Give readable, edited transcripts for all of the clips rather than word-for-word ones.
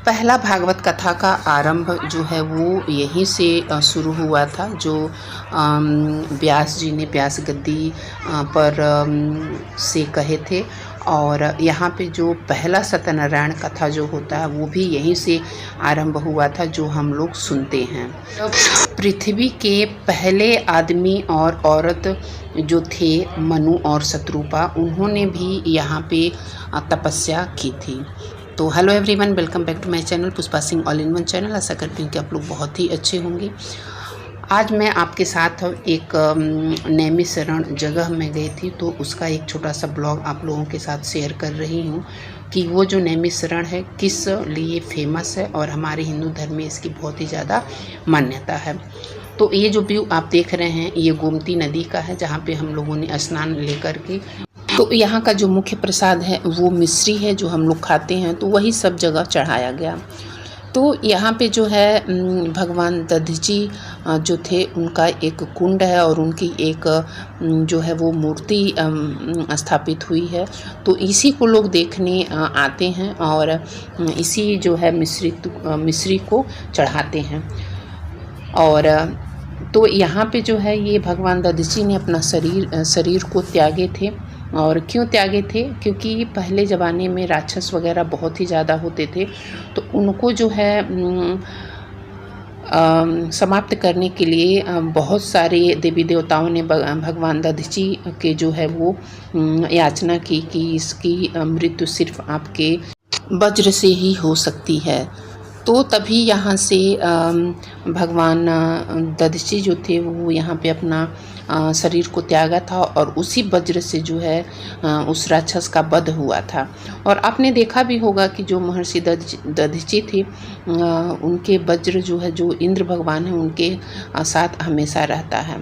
पहला भागवत कथा का आरंभ जो है वो यहीं से शुरू हुआ था। जो व्यास जी ने व्यास गद्दी पर से कहे थे, और यहाँ पे जो पहला सत्यनारायण कथा जो होता है वो भी यहीं से आरंभ हुआ था, जो हम लोग सुनते हैं। पृथ्वी के पहले आदमी और औरत जो थे, मनु और शत्रुपा, उन्होंने भी यहाँ पे तपस्या की थी। तो hello everyone, welcome back to my channel Pushpa Singh all in one channel. आशा करती हूँ कि आप लोग बहुत ही अच्छे होंगे। आज मैं आपके साथ एक नैमिषारण्य जगह में गई थी, तो उसका एक छोटा सा ब्लॉग आप लोगों के साथ शेयर कर रही हूँ कि वो जो नैमिषारण्य है किस लिए फेमस है और हमारे हिंदू धर्म में इसकी बहुत ही ज़्यादा मान्यता है। तो ये जो व्यू आप देख रहे हैं ये गोमती नदी का है, जहाँ पे हम लोगों ने स्नान लेकर के, तो यहाँ का जो मुख्य प्रसाद है वो मिश्री है जो हम लोग खाते हैं, तो वही सब जगह चढ़ाया गया। तो यहाँ पे जो है भगवान दधीची जो थे उनका एक कुंड है और उनकी एक जो है वो मूर्ति स्थापित हुई है। तो इसी को लोग देखने आते हैं और इसी जो है मिश्री को चढ़ाते हैं। और तो यहाँ पे जो है ये भगवान दधीची ने अपना शरीर को त्यागे थे। और क्यों त्यागे थे? क्योंकि पहले ज़माने में राक्षस वगैरह बहुत ही ज़्यादा होते थे, तो उनको जो है समाप्त करने के लिए बहुत सारे देवी देवताओं ने भगवान दधीची के जो है वो याचना की कि इसकी मृत्यु सिर्फ आपके वज्र से ही हो सकती है। तो तभी यहाँ से भगवान दधीची जो थे वो यहाँ पे अपना शरीर को त्यागा था और उसी वज्र से जो है उस राक्षस का वध हुआ था। और आपने देखा भी होगा कि जो महर्षि दधीची थे उनके वज्र जो है, जो इंद्र भगवान है, उनके साथ हमेशा रहता है।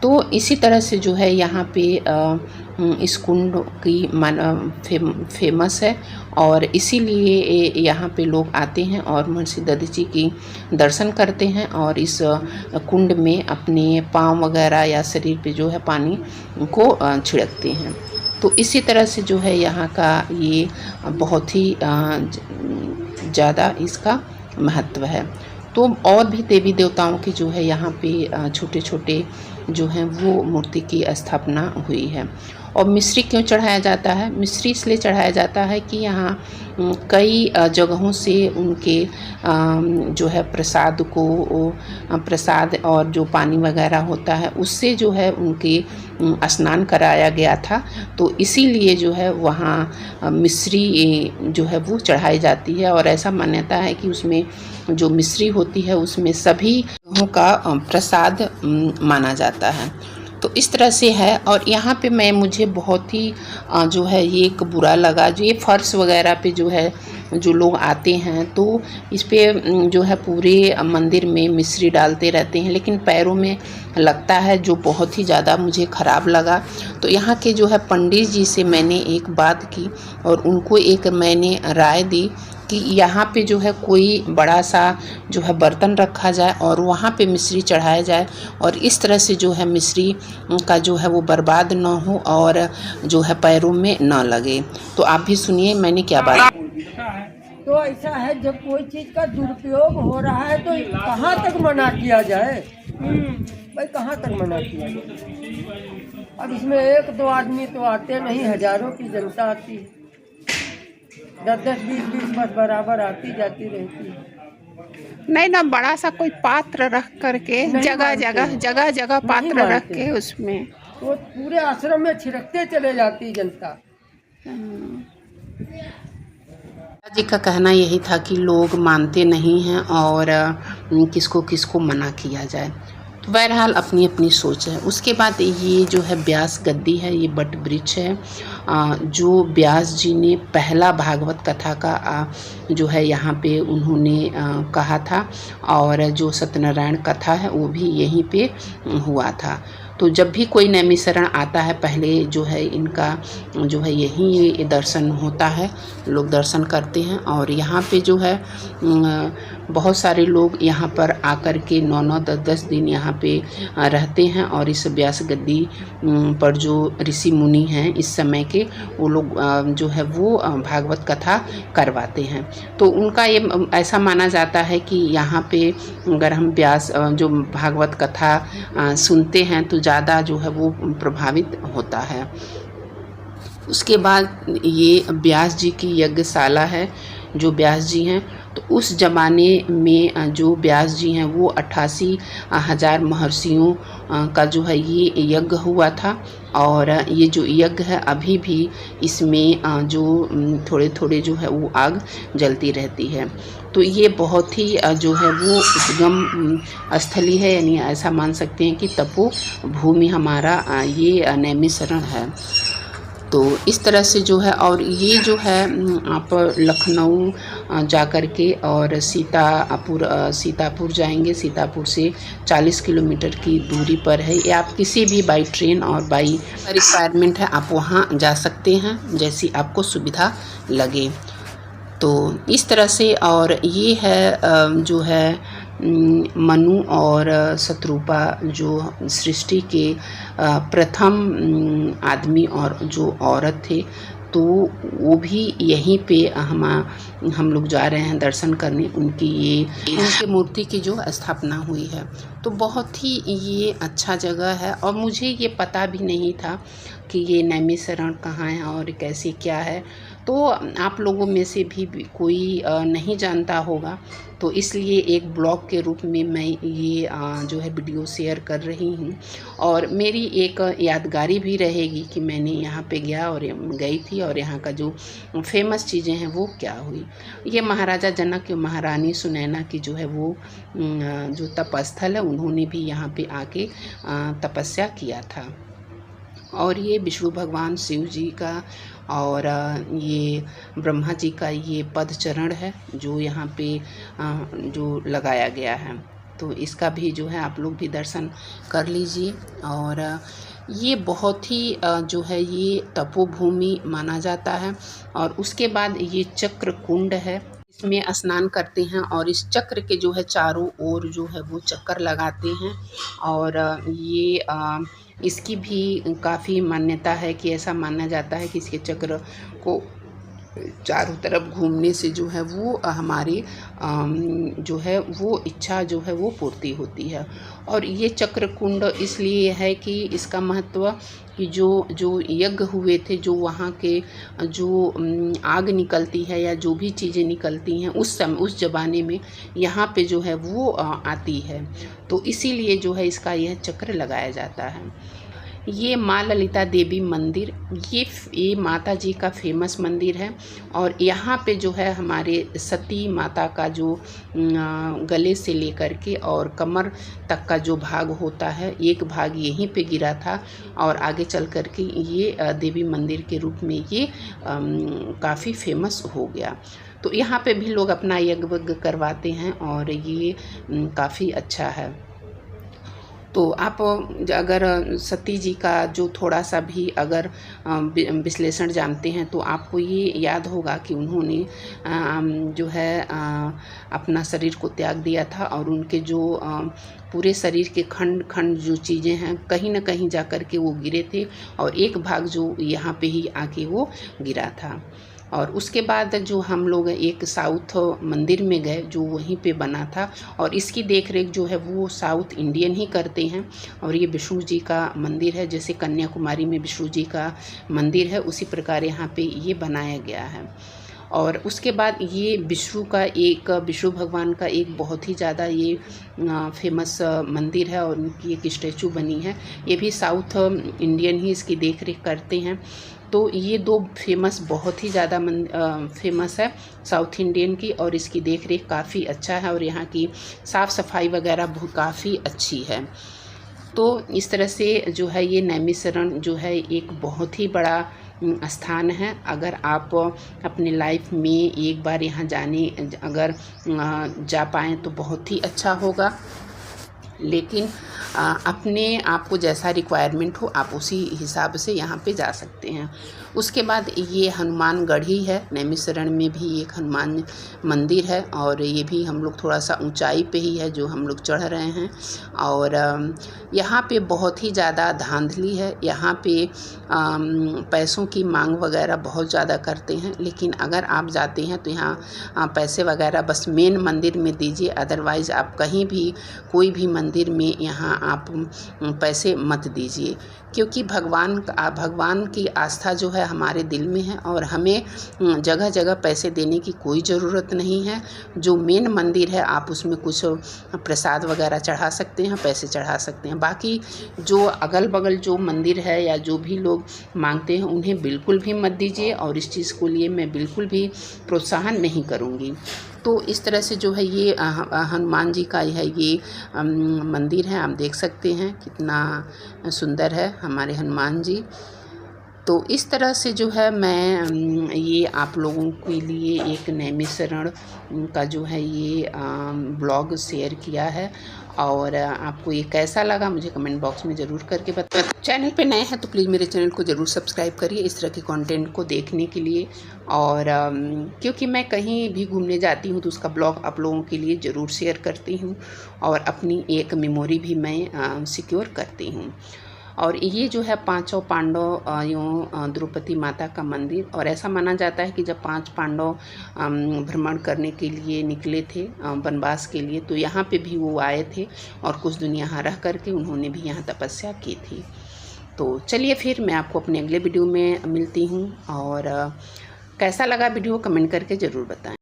तो इसी तरह से जो है यहाँ पे इस कुंड की फेमस है और इसीलिए यहाँ पे लोग आते हैं और महर्षि दधीची की दर्शन करते हैं और इस कुंड में अपने पाँव वगैरह या शरीर पे जो है पानी को छिड़कते हैं। तो इसी तरह से जो है यहाँ का ये बहुत ही ज़्यादा इसका महत्व है। तो और भी देवी देवताओं के जो है यहाँ पे छोटे छोटे जो हैं वो मूर्ति की स्थापना हुई है। और मिश्री क्यों चढ़ाया जाता है? मिश्री इसलिए चढ़ाया जाता है कि यहाँ कई जगहों से उनके जो है प्रसाद और जो पानी वगैरह होता है उससे जो है उनके स्नान कराया गया था। तो इसीलिए जो है वहाँ मिश्री जो है वो चढ़ाई जाती है और ऐसा मान्यता है कि उसमें जो मिश्री होती है उसमें सभी ग्रहों का प्रसाद माना जाता है। तो इस तरह से है। और यहाँ पे मुझे बहुत ही जो है ये एक बुरा लगा, जो ये फर्श वगैरह पे जो है जो लोग आते हैं तो इस पे जो है पूरे मंदिर में मिश्री डालते रहते हैं, लेकिन पैरों में लगता है, जो बहुत ही ज़्यादा मुझे ख़राब लगा। तो यहाँ के जो है पंडित जी से मैंने एक बात की और उनको एक मैंने राय दी कि यहाँ पे जो है कोई बड़ा सा जो है बर्तन रखा जाए और वहाँ पे मिश्री चढ़ाया जाए और इस तरह से जो है मिश्री का जो है वो बर्बाद ना हो और जो है पैरों में ना लगे। तो आप भी सुनिए मैंने क्या बात। तो ऐसा है, जब कोई चीज़ का दुरुपयोग हो रहा है तो कहाँ तक मना किया जाए? भाई कहाँ तक मना किया जाए? अब इसमें एक दो आदमी तो आते नहीं, हजारों की जनता आती है, 10-10, 20-20 बस बराबर आती जाती रहती है। नहीं ना, बड़ा सा कोई पात्र रख करके जगह जगह पात्र रख के उसमें तो पूरे आश्रम में छिड़कते चले जाती जनता। जी का कहना यही था कि लोग मानते नहीं हैं और किसको किसको मना किया जाए। तो बहरहाल अपनी अपनी सोच है। उसके बाद ये जो है व्यास गद्दी है, ये बट वृक्ष है जो व्यास जी ने पहला भागवत कथा का जो है यहाँ पे उन्होंने कहा था, और जो सत्यनारायण कथा है वो भी यहीं पे हुआ था। तो जब भी कोई नैमिषारण आता है पहले जो है इनका जो है यहीं दर्शन होता है, लोग दर्शन करते हैं। और यहाँ पे जो है बहुत सारे लोग यहाँ पर आकर के 9-9 10-10 दिन यहाँ पे रहते हैं और इस व्यास गद्दी पर जो ऋषि मुनि हैं इस समय के, वो लोग जो है वो भागवत कथा करवाते हैं। तो उनका ये ऐसा माना जाता है कि यहाँ पे अगर हम व्यास जो भागवत कथा सुनते हैं तो ज़्यादा जो है वो प्रभावित होता है। उसके बाद ये व्यास जी की यज्ञशाला है, जो व्यास जी हैं, तो उस ज़माने में जो व्यास जी हैं वो 88,000 महर्षियों का जो है ये यज्ञ हुआ था। और ये जो यज्ञ है अभी भी इसमें जो थोड़े थोड़े जो है वो आग जलती रहती है। तो ये बहुत ही जो है वो उद्गम स्थली है, यानी ऐसा मान सकते हैं कि तपो भूमि हमारा ये नैमिषारण है। तो इस तरह से जो है, और ये जो है आप लखनऊ जाकर के और सीतापुर जाएंगे, सीतापुर से 40 किलोमीटर की दूरी पर है। ये आप किसी भी बाई ट्रेन और बाई रिक्वायरमेंट है आप वहाँ जा सकते हैं, जैसी आपको सुविधा लगे। तो इस तरह से, और ये है जो है मनु और शत्रुपा जो सृष्टि के प्रथम आदमी और जो औरत थे, तो वो भी यहीं पे हम लोग जा रहे हैं दर्शन करने। उनके मूर्ति की जो स्थापना हुई है, तो बहुत ही ये अच्छा जगह है। और मुझे ये पता भी नहीं था कि ये नैमिषारण कहाँ है और कैसे क्या है, तो आप लोगों में से भी कोई नहीं जानता होगा, तो इसलिए एक ब्लॉग के रूप में मैं ये जो है वीडियो शेयर कर रही हूँ। और मेरी एक यादगारी भी रहेगी कि मैंने यहाँ पे गई थी और यहाँ का जो फेमस चीज़ें हैं वो क्या हुई। ये महाराजा जनक महारानी सुनैना की जो है वो जो तपस्थल है, उन्होंने भी यहाँ पे आके तपस्या किया था। और ये विष्णु भगवान शिव जी का और ये ब्रह्मा जी का ये पद चरण है जो यहाँ पे जो लगाया गया है, तो इसका भी जो है आप लोग भी दर्शन कर लीजिए। और ये बहुत ही जो है ये तपोभूमि माना जाता है। और उसके बाद ये चक्र कुंड है, इसमें स्नान करते हैं और इस चक्र के जो है चारों ओर जो है वो चक्कर लगाते हैं। और ये इसकी भी काफ़ी मान्यता है कि ऐसा माना जाता है कि इसके चक्र को चारों तरफ घूमने से जो है वो हमारी जो है वो इच्छा जो है वो पूर्ति होती है। और ये चक्र कुंड इसलिए है कि इसका महत्व कि जो यज्ञ हुए थे, जो वहाँ के जो आग निकलती है या जो भी चीज़ें निकलती हैं उस समय उस ज़माने में यहाँ पे जो है वो आती है, तो इसीलिए जो है इसका यह चक्र लगाया जाता है। ये माँ ललिता देवी मंदिर, ये माता जी का फेमस मंदिर है। और यहाँ पे जो है हमारे सती माता का जो गले से लेकर के और कमर तक का जो भाग होता है, एक भाग यहीं पे गिरा था और आगे चल कर के ये देवी मंदिर के रूप में ये काफ़ी फेमस हो गया। तो यहाँ पे भी लोग अपना यज्ञ करवाते हैं और ये काफ़ी अच्छा है। तो आप अगर सती जी का जो थोड़ा सा भी अगर विश्लेषण जानते हैं तो आपको ये याद होगा कि उन्होंने जो है अपना शरीर को त्याग दिया था और उनके जो पूरे शरीर के खंड खंड जो चीज़ें हैं कहीं ना कहीं जा कर के वो गिरे थे और एक भाग जो यहाँ पे ही आके वो गिरा था। और उसके बाद जो हम लोग एक साउथ मंदिर में गए जो वहीं पे बना था और इसकी देखरेख जो है वो साउथ इंडियन ही करते हैं। और ये विष्णु जी का मंदिर है, जैसे कन्याकुमारी में विष्णु जी का मंदिर है उसी प्रकार यहाँ पे ये बनाया गया है। और उसके बाद ये विष्णु भगवान का एक बहुत ही ज़्यादा ये फेमस मंदिर है और उनकी एक स्टैचू बनी है, ये भी साउथ इंडियन ही इसकी देखरेख करते हैं। तो ये दो फेमस बहुत ही ज़्यादा फेमस है साउथ इंडियन की और इसकी देखरेख काफ़ी अच्छा है और यहाँ की साफ़ सफाई वगैरह काफ़ी अच्छी है। तो इस तरह से जो है ये नैमिषारण जो है एक बहुत ही बड़ा स्थान है। अगर आप अपने लाइफ में एक बार यहाँ अगर जा पाएँ तो बहुत ही अच्छा होगा। लेकिन अपने आप को जैसा रिक्वायरमेंट हो आप उसी हिसाब से यहाँ पे जा सकते हैं। उसके बाद ये हनुमानगढ़ ही है, नैमिषारण्य में भी एक हनुमान मंदिर है और ये भी हम लोग थोड़ा सा ऊंचाई पे ही है जो हम लोग चढ़ रहे हैं। और यहाँ पे बहुत ही ज़्यादा धांधली है, यहाँ पे पैसों की मांग वगैरह बहुत ज़्यादा करते हैं, लेकिन अगर आप जाते हैं तो यहाँ पैसे वगैरह बस मेन मंदिर में दीजिए, अदरवाइज़ आप कहीं भी कोई भी मंदिर में यहाँ आप पैसे मत दीजिए, क्योंकि भगवान की आस्था जो है हमारे दिल में है और हमें जगह जगह पैसे देने की कोई ज़रूरत नहीं है। जो मेन मंदिर है आप उसमें कुछ प्रसाद वगैरह चढ़ा सकते हैं, पैसे चढ़ा सकते हैं। बाकी जो अगल बगल जो मंदिर है या जो भी लोग मांगते हैं उन्हें बिल्कुल भी मत दीजिए और इस चीज़ को लिए मैं बिल्कुल भी प्रोत्साहन नहीं करूँगी। तो इस तरह से जो है ये हनुमान जी का है ये मंदिर है, आप देख सकते हैं कितना सुंदर है हमारे हनुमान जी। तो इस तरह से जो है मैं ये आप लोगों के लिए एक नैमिषारण्य का जो है ये ब्लॉग शेयर किया है और आपको ये कैसा लगा मुझे कमेंट बॉक्स में ज़रूर करके बताएं। चैनल पे नए हैं तो प्लीज़ मेरे चैनल को ज़रूर सब्सक्राइब करिए इस तरह के कंटेंट को देखने के लिए। और क्योंकि मैं कहीं भी घूमने जाती हूँ तो उसका ब्लॉग आप लोगों के लिए ज़रूर शेयर करती हूँ और अपनी एक मेमोरी भी मैं सिक्योर करती हूँ। और ये जो है पांचों पांडव द्रौपदी माता का मंदिर, और ऐसा माना जाता है कि जब 5 पांडव भ्रमण करने के लिए निकले थे वनवास के लिए, तो यहाँ पे भी वो आए थे और कुछ दिन यहाँ रह करके उन्होंने भी यहाँ तपस्या की थी। तो चलिए फिर मैं आपको अपने अगले वीडियो में मिलती हूँ और कैसा लगा वीडियो कमेंट करके ज़रूर बताएं।